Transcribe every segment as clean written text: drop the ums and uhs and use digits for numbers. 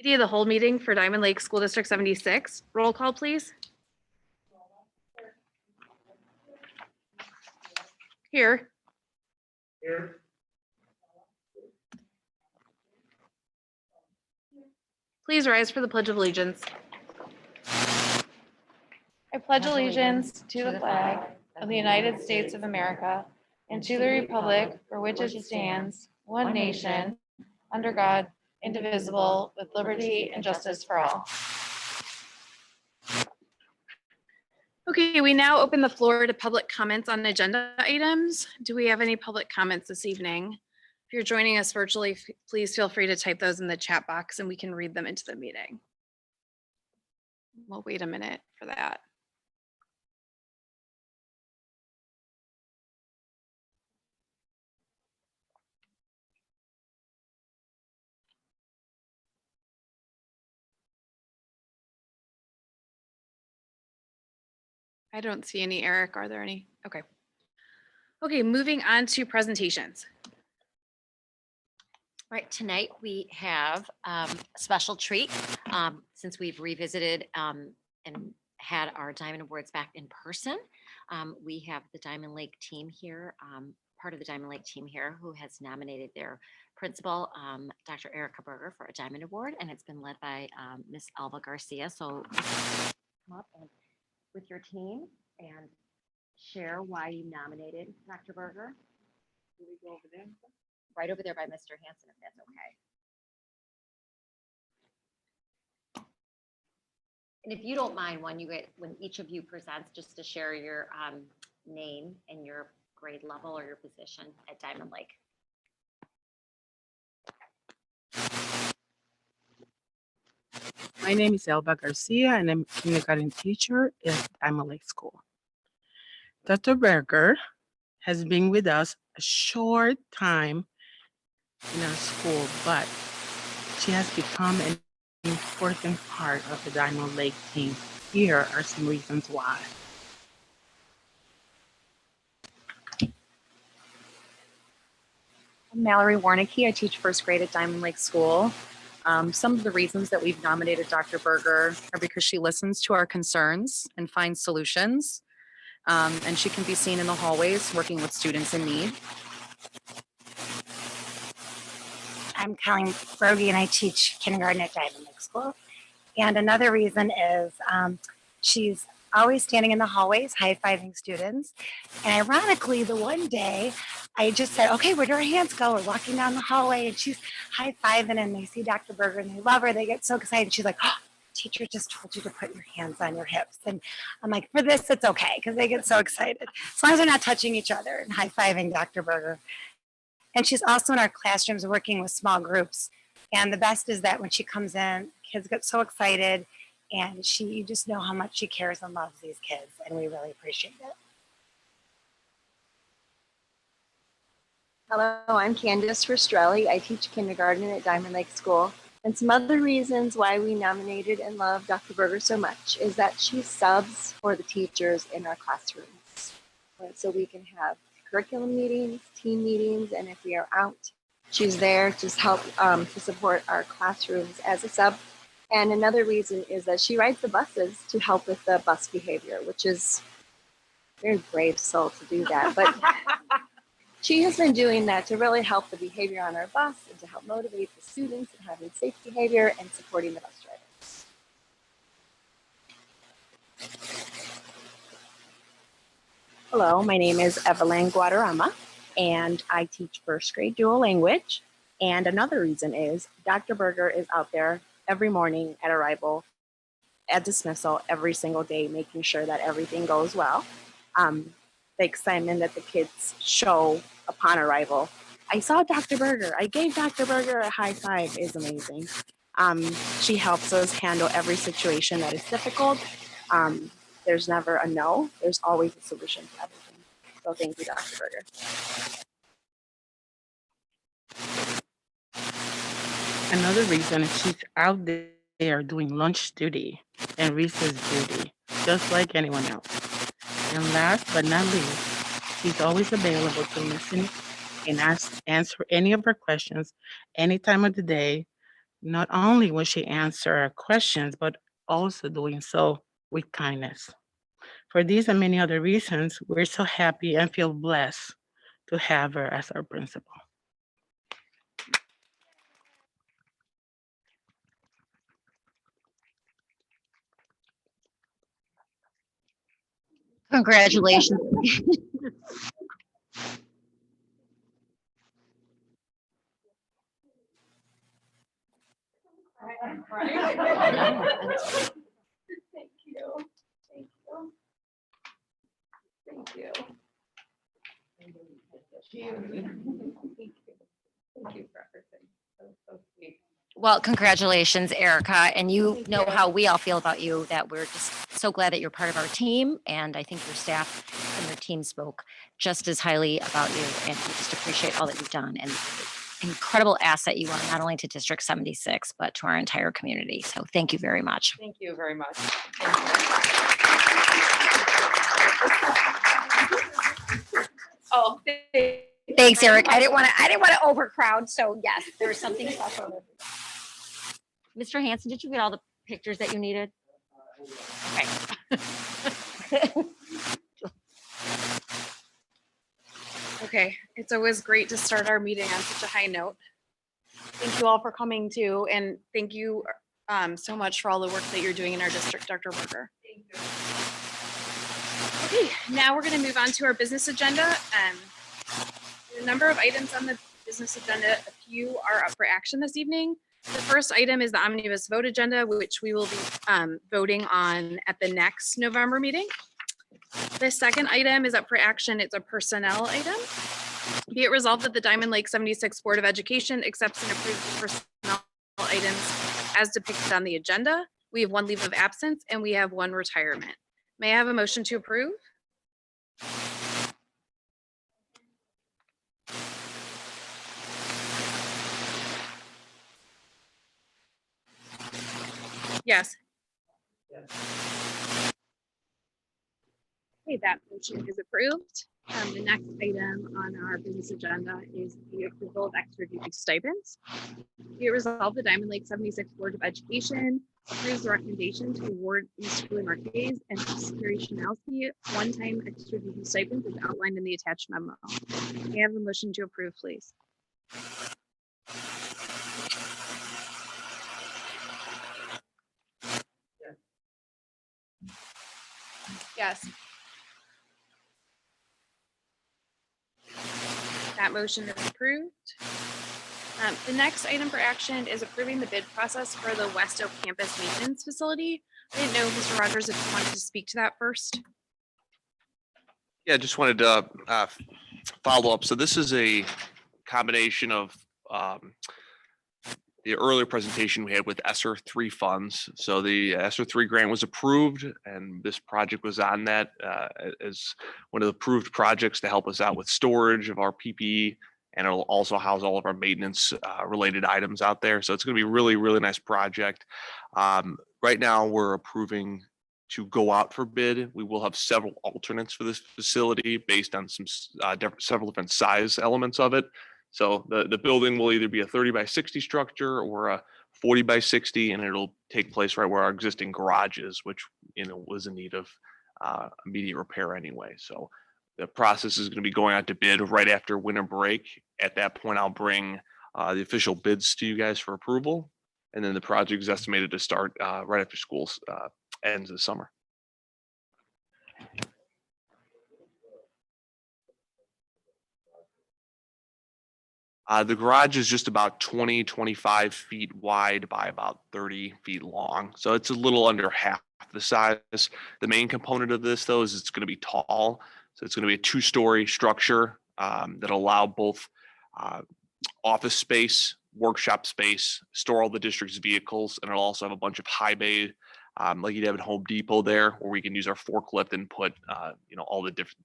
Committee of the whole meeting for Diamond Lake School District 76. Roll call, please. Here. Here. Please rise for the Pledge of Allegiance. I pledge allegiance to the flag of the United States of America and to the republic for which it stands, one nation, under God, indivisible, with liberty and justice for all. Okay, we now open the floor to public comments on agenda items. Do we have any public comments this evening? If you're joining us virtually, please feel free to type those in the chat box and we can read them into the meeting. We'll wait a minute for that. I don't see any, Eric. Are there any? Okay. Okay, moving on to presentations. Right, tonight we have a special treat since we've revisited and had our Diamond Awards back in person. We have the Diamond Lake team here, part of the Diamond Lake team here, who has nominated their principal, Dr. Erica Berger, for a Diamond Award, and it's been led by Miss Alba Garcia. So come up and with your team and share why you nominated Dr. Berger. Do we go over there? Right over there by Mr. Hanson, if that's okay. And if you don't mind, when each of you presents, just to share your name and your grade level or your position at Diamond Lake. My name is Alba Garcia, and I'm a kindergarten teacher at Diamond Lake School. Dr. Berger has been with us a short time in our school, but she has become an important part of the Diamond Lake team. Here are some reasons why. I'm Mallory Warnicki. I teach first grade at Diamond Lake School. Some of the reasons that we've nominated Dr. Berger are because she listens to our concerns and finds solutions. And she can be seen in the hallways working with students in need. I'm Colleen Brogy and I teach kindergarten at Diamond Lake School. And another reason is she's always standing in the hallways, high-fiving students. And ironically, the one day I just said, okay, where do our hands go? We're walking down the hallway and she's high-fiving and they see Dr. Berger and they love her. They get so excited. She's like, oh, teacher just told you to put your hands on your hips. And I'm like, for this, it's okay, because they get so excited. As long as they're not touching each other and high-fiving Dr. Berger. And she's also in our classrooms working with small groups. And the best is that when she comes in, kids get so excited and you just know how much she cares and loves these kids. And we really appreciate it. Hello, I'm Candice Frastrelle. I teach kindergarten at Diamond Lake School. And some other reasons why we nominated and love Dr. Berger so much is that she subs for the teachers in our classrooms. So we can have curriculum meetings, team meetings, and if we are out, she's there to help to support our classrooms as a sub. And another reason is that she rides the buses to help with the bus behavior, which is a very brave soul to do that. But she has been doing that to really help the behavior on our bus and to help motivate the students in having safe behavior and supporting the bus drivers. Hello, my name is Evelyn Guadarrama, and I teach first grade dual language. And another reason is Dr. Berger is out there every morning at arrival, at dismissal, every single day, making sure that everything goes well. The excitement that the kids show upon arrival. I saw Dr. Berger. I gave Dr. Berger a high five is amazing. She helps us handle every situation that is difficult. There's never a no. There's always a solution to everything. So thank you, Dr. Berger. Another reason is she's out there doing lunch duty and recess duty, just like anyone else. And last but not least, she's always available to listen and answer any of her questions any time of the day, Not only will she answer our questions, but also doing so with kindness. For these and many other reasons, we're so happy and feel blessed to have her as our principal. Congratulations. Thank you. Thank you. Thank you. Thank you for everything. That was so sweet. Well, congratulations, Erica. And you know how we all feel about you, that we're just so glad that you're part of our team. And I think your staff and your team spoke just as highly about you. And we just appreciate all that you've done and the incredible asset you are, not only to District 76, but to our entire community. So thank you very much. Thank you very much. Oh, Thanks, Eric. I didn't want to overcrowd, so yes, there was something special. Mr. Hanson, did you get all the pictures that you needed? Okay, it's always great to start our meeting on such a high note. Thank you all for coming too, and thank you so much for all the work that you're doing in our district, Dr. Berger. Thank you. Okay, now we're going to move on to our business agenda. A number of items on the business agenda, a few are up for action this evening. The first item is the omnibus vote agenda, which we will be voting on at the next November meeting. The second item is up for action. It's a personnel item. Be it resolved that the Diamond Lake 76 Board of Education accepts and approves the personnel items as depicted on the agenda. We have one leave of absence and we have one retirement. May I have a motion to approve? Yes. Okay, that motion is approved. The next item on our business agenda is the approval of extra duty stipends. Be it resolved, the Diamond Lake 76 Board of Education approves the recommendation to award Ms. Julie Marquez and Ms. Carrie Chanelski one-time extra duty stipends as outlined in the attached memo. May I have a motion to approve, please? Yes. That motion is approved. The next item for action is approving the bid process for the West Oak campus maintenance facility. I didn't know, Mr. Rogers, if you wanted to speak to that first. Yeah, just wanted to follow up. So this is a combination of the earlier presentation we had with ESSER 3 funds. So the ESSER 3 grant was approved and this project was on that as one of the approved projects to help us out with storage of our PPE, and it'll also house all of our maintenance related items out there. So it's going to be a really, really nice project. Right now we're approving to go out for bid. We will have several alternates for this facility based on some several different size elements of it. So the building will either be a 30 by 60 structure or a 40 by 60, and it'll take place right where our existing garage is, which was in need of immediate repair anyway. So the process is going to be going out to bid right after winter break. At that point, I'll bring the official bids to you guys for approval, and then the project is estimated to start right after school ends this summer. The garage is just about 25 feet wide by about 30 feet long. So it's a little under half the size. The main component of this though is it's going to be tall. So it's going to be a 2-story structure that'll allow both office space, workshop space, store all the district's vehicles, and it'll also have a bunch of high bay like you'd have at Home Depot there, where we can use our forklift and put all the different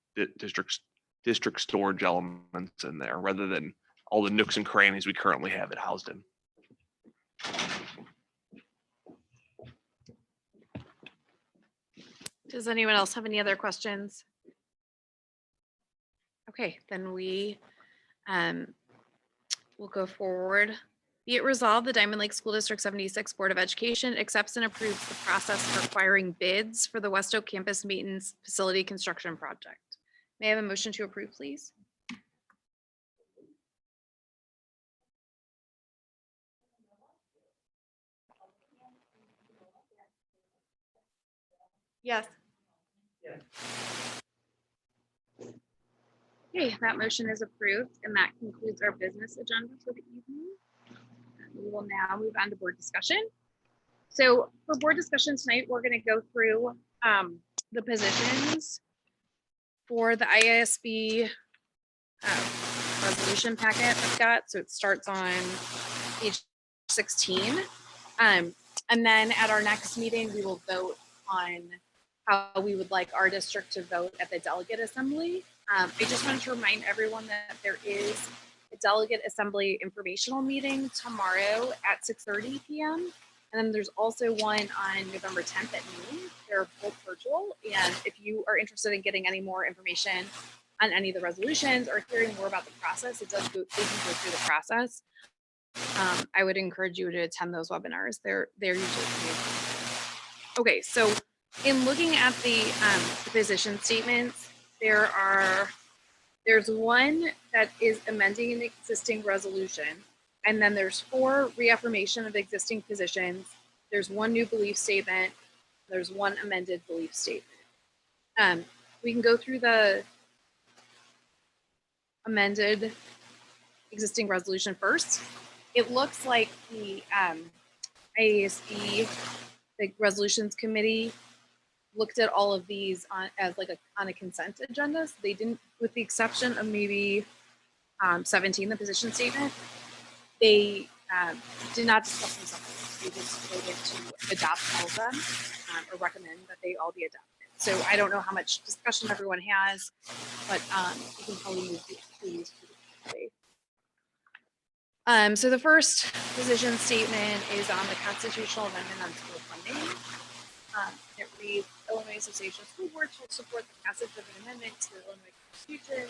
district storage elements in there rather than all the nooks and crannies we currently have it housed in. Does anyone else have any other questions? Okay, then we will go forward. Be it resolved, the Diamond Lake School District 76 Board of Education accepts and approves the process for acquiring bids for the West Oak Campus Maintenance Facility Construction Project. May I have a motion to approve, please? Yes. Yes. Okay, that motion is approved, and that concludes our business agenda for the evening. And we will now move on to board discussion. So for board discussion tonight, we're going to go through the positions for the IASB resolution packet I've got. So it starts on page 16. And then at our next meeting, we will vote on how we would like our district to vote at the delegate assembly. I just wanted to remind everyone that there is a delegate assembly informational meeting tomorrow at 6:30 p.m. And then there's also one on November 10th at noon. They're both virtual. And if you are interested in getting any more information on any of the resolutions or hearing more about the process, it does go through the process. I would encourage you to attend those webinars. They're usually pretty informative. Okay, so in looking at the position statements, there's one that is amending an existing resolution, and then there's 4 reaffirmation of existing positions. There's 1 new belief statement. There's 1 amended belief statement. We can go through the amended existing resolution first. It looks like the IASB, the resolutions committee, looked at all of these on a consent agenda. So they didn't, with the exception of maybe 17, the position statement, they did not discuss them separately. They just voted to adopt all of them or recommend that they all be adopted. So I don't know how much discussion everyone has, but you can probably move through these pretty quickly. So the first position statement is on the constitutional amendment on school funding. It reads, Illinois Association of School Boards will support the passage of an amendment to the Illinois Constitution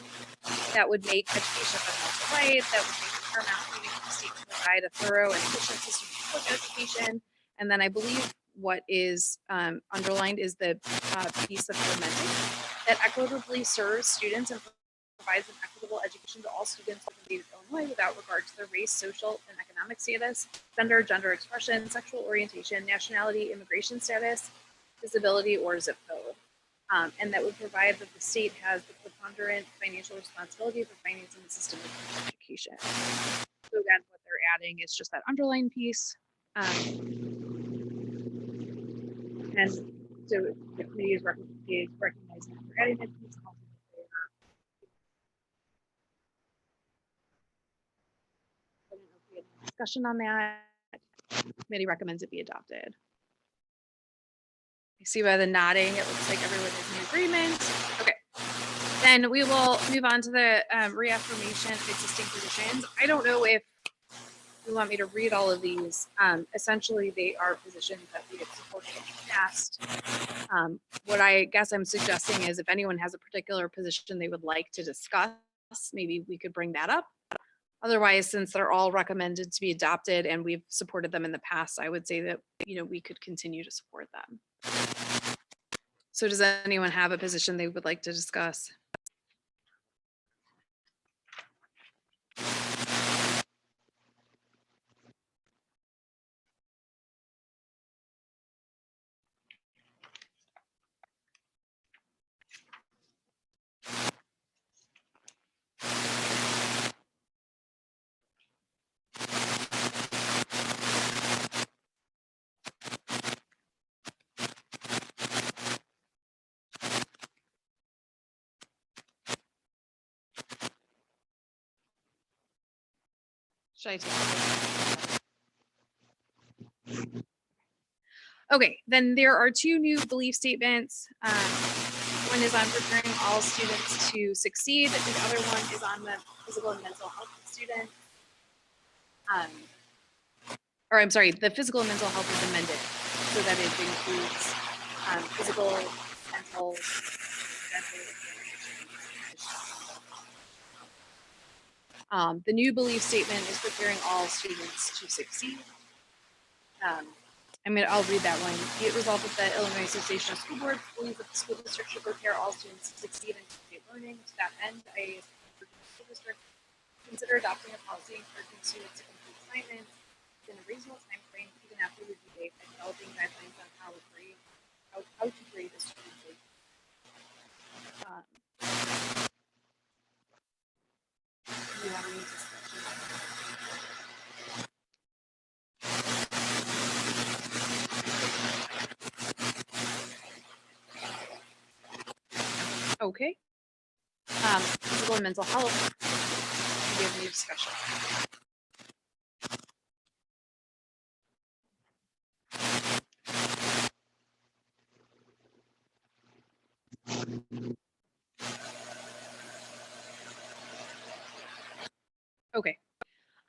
that would make education a fundamental right, that would make it paramount duty for the state to provide a thorough and efficient system of public education. And then I believe what is underlined is the piece of the amendment that equitably serves students and provides an equitable education to all students within the state of Illinois without regard to their race, social, and economic status, gender expression, sexual orientation, nationality, immigration status, disability, or zip code. And that would provide that the state has the preponderant financial responsibility for financing the system of education. So again, what they're adding is just that underline piece. And so the committee is recognizing that we're adding that piece. I don't know if we had any discussion on that. Committee recommends it be adopted. You see by the nodding, it looks like everyone is in agreement. Okay. Then we will move on to the reaffirmation of existing positions. I don't know if you want me to read all of these. Essentially, they are positions that we have supported in the past. What I guess I'm suggesting is if anyone has a particular position they would like to discuss, maybe we could bring that up. Otherwise, since they're all recommended to be adopted and we've supported them in the past, I would say that, we could continue to support them. So does anyone have a position they would like to discuss? Should I take it? Okay, then there are 2 new belief statements. One is on preparing all students to succeed. The other one is on the physical and mental health of students. Or I'm sorry, the physical and mental health is amended so that it includes physical, mental, The new belief statement is preparing all students to succeed. I'll read that one. Be it resolved that the Illinois Association of School Boards believes that the school district should prepare all students to succeed in state learning. To that end, IASB school district consider adopting a policy encouraging students to complete assignments in a reasonable time frame, even after review date, and developing guidelines on how to grade a student. Do you have any discussion? Okay. Physical and mental health. Do you have any discussion? Okay.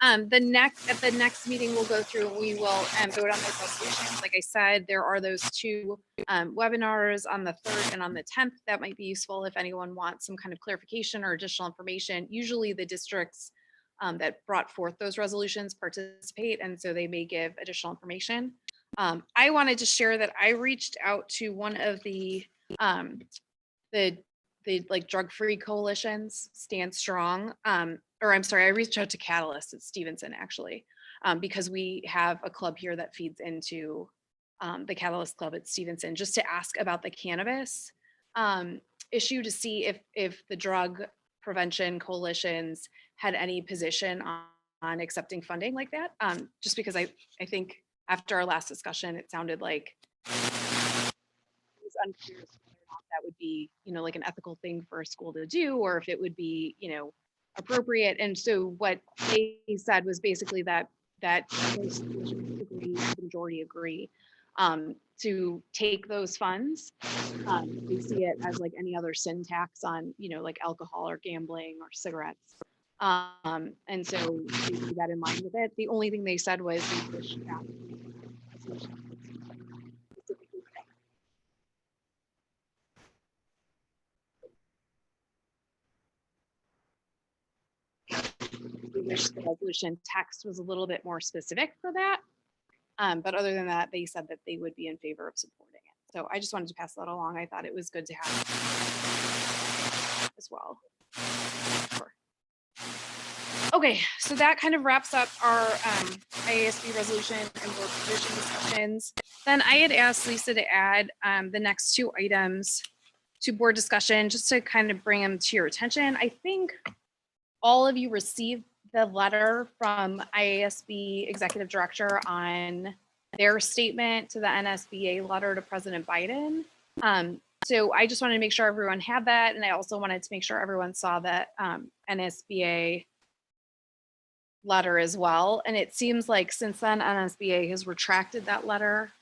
At the next meeting, we'll go through and we will vote on those resolutions. Like I said, there are those two webinars on the 3rd and on the 10th. That might be useful if anyone wants some kind of clarification or additional information. Usually the districts that brought forth those resolutions participate, and so they may give additional information. I wanted to share that I reached out to one of the like drug-free coalitions, Stand Strong. I reached out to Catalyst at Stevenson actually, because we have a club here that feeds into the Catalyst Club at Stevenson, just to ask about the cannabis issue, to see if the drug prevention coalitions had any position on accepting funding like that. Just because I think after our last discussion, it sounded like it was unclear as to whether or not that would be, like an ethical thing for a school to do, or if it would be, appropriate. And so what they said was basically that most schools agree, the majority agree, to take those funds. They see it as like any other sin tax on, like alcohol or gambling or cigarettes. And so they see that in line with it. The only thing they said was they pushed back. We wish the resolution text was a little bit more specific for that. But other than that, they said that they would be in favor of supporting it. So I just wanted to pass that along. I thought it was good to have as well. Sure. Okay, so that kind of wraps up our IASB resolution and board position discussions. Then I had asked Lisa to add the next two items to board discussion, just to kind of bring them to your attention. I think all of you received the letter from IASB Executive Director on their statement to the NSBA letter to President Biden. So I just wanted to make sure everyone had that. And I also wanted to make sure everyone saw that NSBA letter as well. And it seems like since then, NSBA has retracted that letter.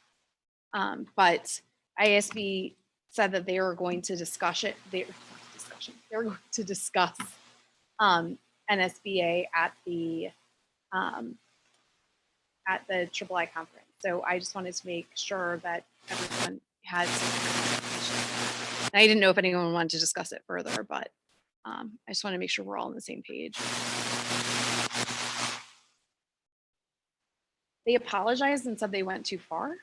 But IASB said that they were going to discuss it. They were going to discuss NSBA at the III conference. So I just wanted to make sure that everyone had some information. I didn't know if anyone wanted to discuss it further, but I just want to make sure we're all on the same page. They apologized and said they went too far.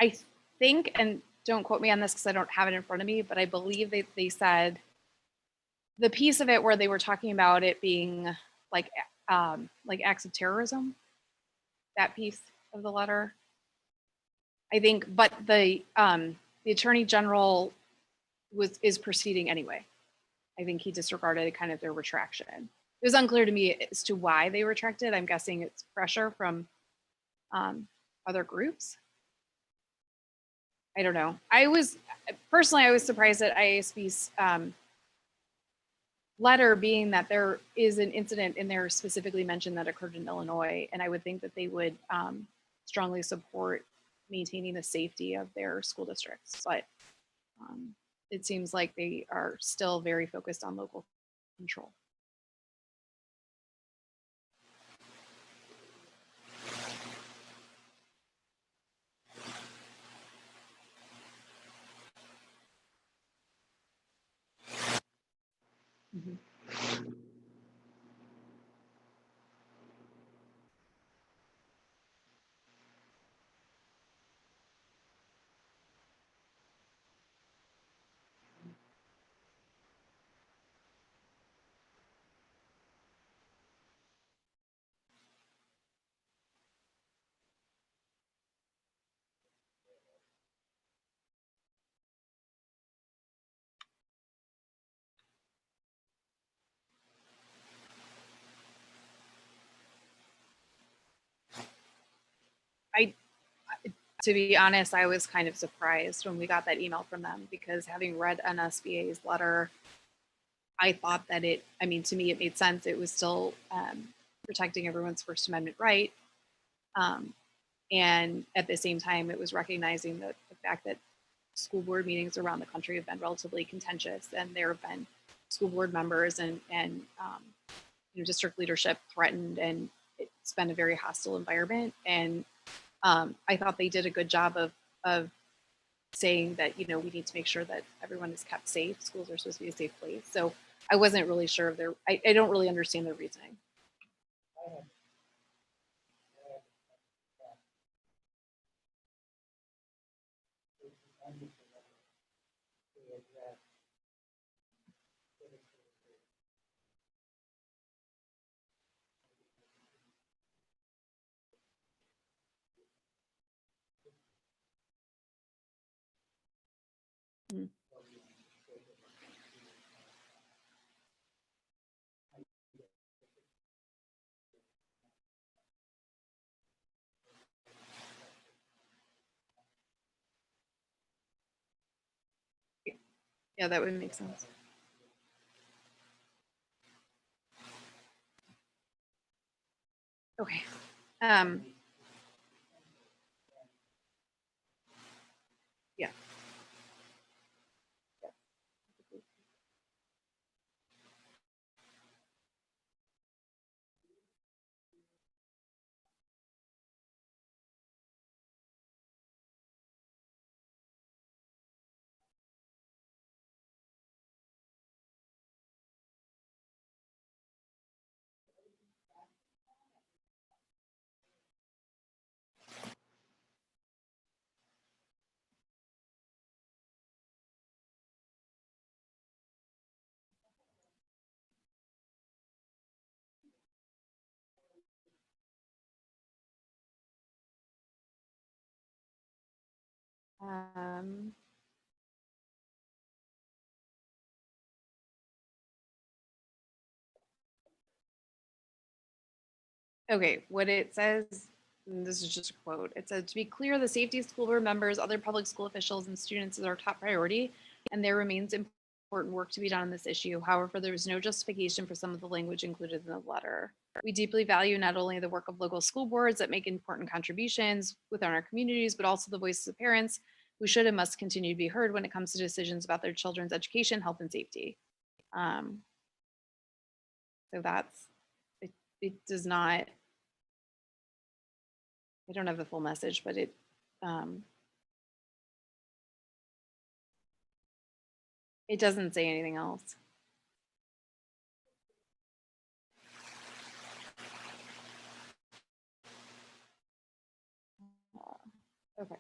I think, and don't quote me on this because I don't have it in front of me, but I believe they said the piece of it where they were talking about it being like acts of terrorism, that piece of the letter. I think, but the Attorney General is proceeding anyway. I think he disregarded kind of their retraction. It was unclear to me as to why they retracted. I'm guessing it's pressure from other groups. I don't know. I was surprised at IASB's letter, being that there is an incident in there specifically mentioned that occurred in Illinois, and I would think that they would strongly support maintaining the safety of their school districts. But it seems like they are still very focused on local control. To be honest, I was kind of surprised when we got that email from them because having read NSBA's letter, I thought that to me, it made sense. It was still protecting everyone's First Amendment right. And at the same time, it was recognizing the fact that school board meetings around the country have been relatively contentious, and there have been school board members and district leadership threatened, and it's been a very hostile environment. And I thought they did a good job of saying that we need to make sure that everyone is kept safe. Schools are supposed to be a safe place. So I wasn't really sure of I don't really understand their reasoning. Yeah, that would make sense. Okay. Yeah. Okay, what it says, and this is just a quote, it says, "To be clear, the safety of school board members, other public school officials, and students is our top priority, and there remains important work to be done on this issue. However, there is no justification for some of the language included in the letter. We deeply value not only the work of local school boards that make important contributions within our communities, but also the voices of parents who should and must continue to be heard when it comes to decisions about their children's education, health, and safety." So that's, it does not, I don't have the full message, but it doesn't say anything else. Okay.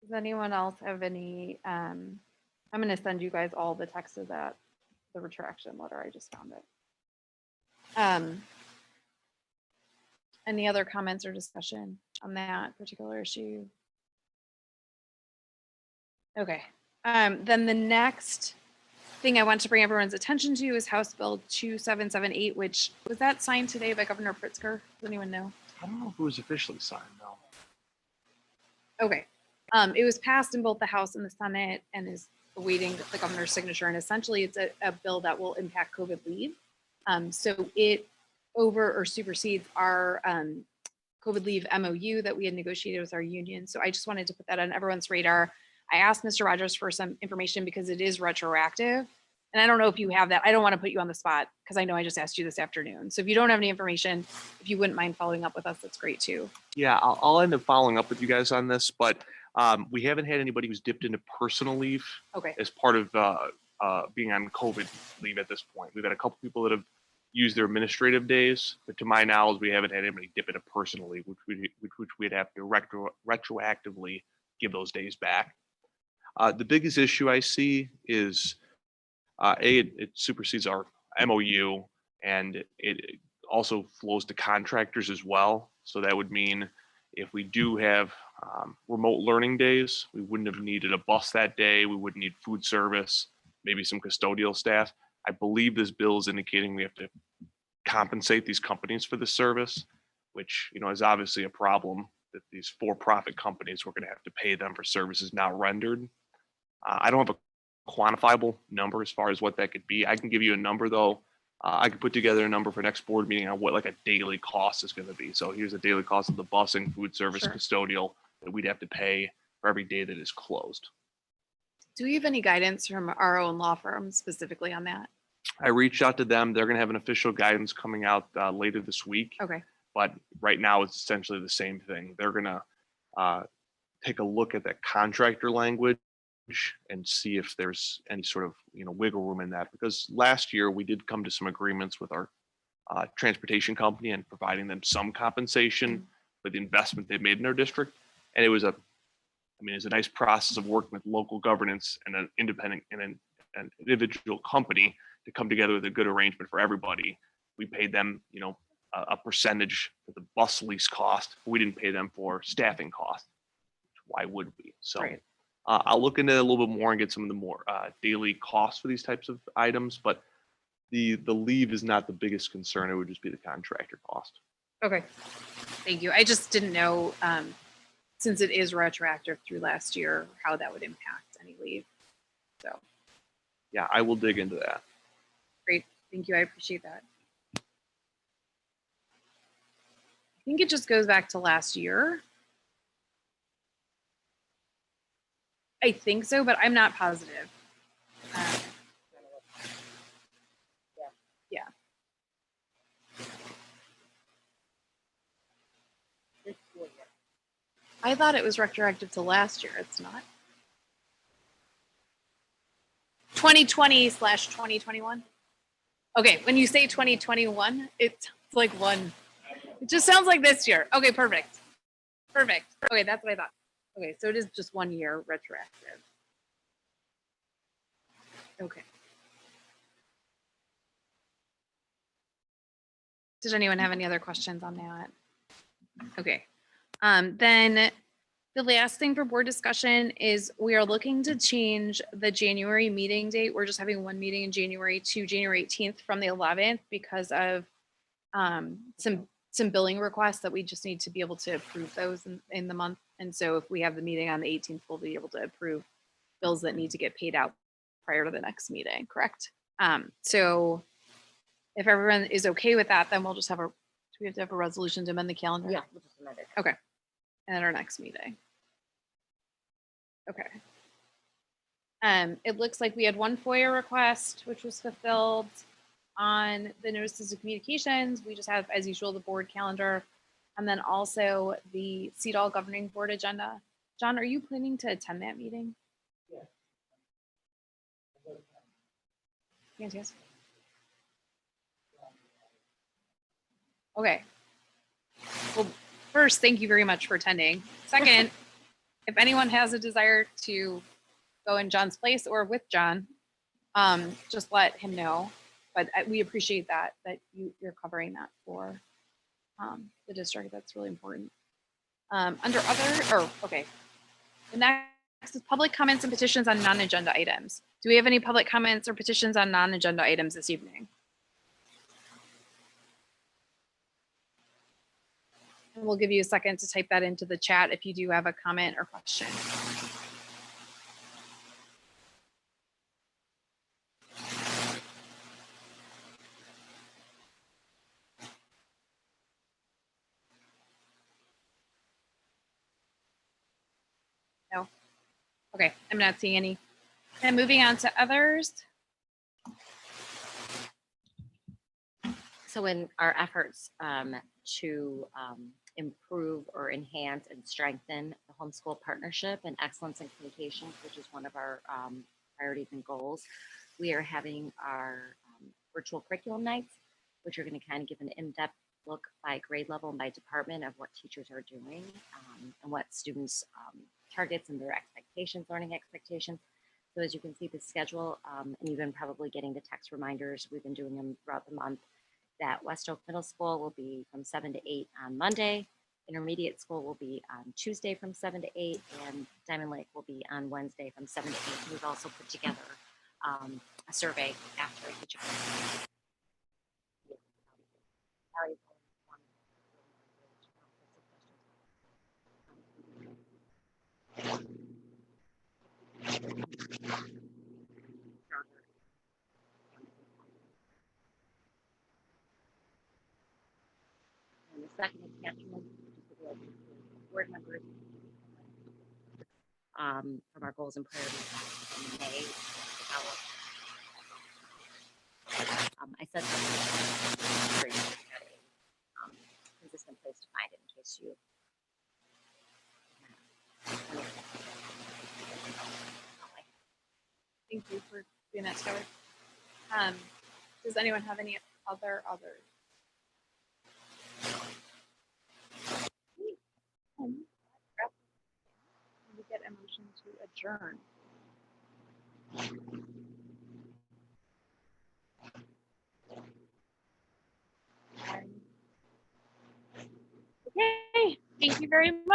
Does anyone else have any, I'm going to send you guys all the text of that, the retraction letter. I just found it. Any other comments or discussion on that particular issue? Okay. Then the next thing I want to bring everyone's attention to is House Bill 2778, which was that signed today by Governor Pritzker? Does anyone know? I don't know if it was officially signed though. Okay. It was passed in both the House and the Senate and is awaiting the governor's signature. And essentially it's a bill that will impact COVID leave. So it over or supersedes our COVID leave MOU that we had negotiated with our union. So I just wanted to put that on everyone's radar. I asked Mr. Rogers for some information because it is retroactive. And I don't know if you have that. I don't want to put you on the spot because I know I just asked you this afternoon. So if you don't have any information, if you wouldn't mind following up with us, that's great too. Yeah, I'll end up following up with you guys on this, but we haven't had anybody who's dipped into personal leave Okay. as part of being on COVID leave at this point. We've had a couple people that have used their administrative days, but to my knowledge, we haven't had anybody dip into personal leave, which we'd have to retroactively give those days back. The biggest issue I see is it supersedes our MOU, and it also flows to contractors as well. So that would mean if we do have remote learning days, we wouldn't have needed a bus that day. We wouldn't need food service, maybe some custodial staff. I believe this bill is indicating we have to compensate these companies for this service, which, you know, is obviously a problem that these for-profit companies, we're going to have to pay them for services now rendered. I don't have a quantifiable number as far as what that could be. I can give you a number though. I could put together a number for next board meeting on what like a daily cost is going to be. So here's a daily cost of the busing, food service, Sure. custodial that we'd have to pay for every day that is closed. Do we have any guidance from our own law firm specifically on that? I reached out to them. They're going to have an official guidance coming out later this week. Okay. But right now it's essentially the same thing. They're going to take a look at that contractor language and see if there's any sort of, you know, wiggle room in that, because last year we did come to some agreements with our transportation company and providing them some compensation for the investment they made in our district. And it was it's a nice process of working with local governance and an independent and an individual company to come together with a good arrangement for everybody. We paid them, you know, a percentage for the bus lease cost. We didn't pay them for staffing costs. Why would we? So Right. I'll look into it a little bit more and get some of the more daily costs for these types of items, but the leave is not the biggest concern. It would just be the contractor cost. Okay. Thank you. I just didn't know, since it is retroactive through last year, how that would impact any leave. So Yeah, I will dig into that. great. Thank you. I appreciate that. I think it just goes back to last year. I think so, but I'm not positive. Yeah. I thought it was retroactive to last year. It's not. 2020/2021. Okay, when you say 2021, it's like one. It just sounds like this year. Okay, perfect. Perfect. Okay, that's what I thought. Okay, so it is just 1 year retroactive. Okay. Did anyone have any other questions on that? Okay. Then the last thing for board discussion is we are looking to change the January meeting date. We're just having one meeting in January to January 18th from the 11th because of some billing requests that we just need to be able to approve those in the month. And so if we have the meeting on the 18th, we'll be able to approve bills that need to get paid out prior to the next meeting, correct? So if everyone is okay with that, then we'll just have do we have to have a resolution to amend the calendar? Yeah, we'll just amend it. Okay. At our next meeting. Okay. It looks like we had one FOIA request, which was fulfilled on the notices of communications. We just have, as usual, the board calendar, and then also the CEDAW governing board agenda. John, are you planning to attend that meeting? Yes. Okay. Well, first, thank you very much for attending. Second, if anyone has a desire to go in John's place or with John, just let him know. But we appreciate that you're covering that for the district. That's really important. Under other, okay. The next is public comments and petitions on non-agenda items. Do we have any public comments or petitions on non-agenda items this evening? And we'll give you a second to type that into the chat if you do have a comment or question. No? Okay, I'm not seeing any. And moving on to others. So in our efforts to improve or enhance and strengthen the homeschool partnership and excellence in communications, which is one of our priorities and goals, we are having our virtual curriculum nights, which are going to kind of give an in-depth look by grade level and by department of what teachers are doing and what students' targets and their expectations, learning expectations. So as you can see the schedule, and you've been probably getting the text reminders, we've been doing them throughout the month, that West Oak Middle School will be from 7 to 8 on Monday, Intermediate School will be on Tuesday from 7 to 8, and Diamond Lake will be on Wednesday from 7 to 8. And we've also put together a survey after each of them. And the second attachment, board members, from our goals and priorities in May. I said something had a consistent place to find it in case you. Thank you for doing that, Skylar. Does anyone have any others? We get a motion to adjourn. Okay, thank you very much.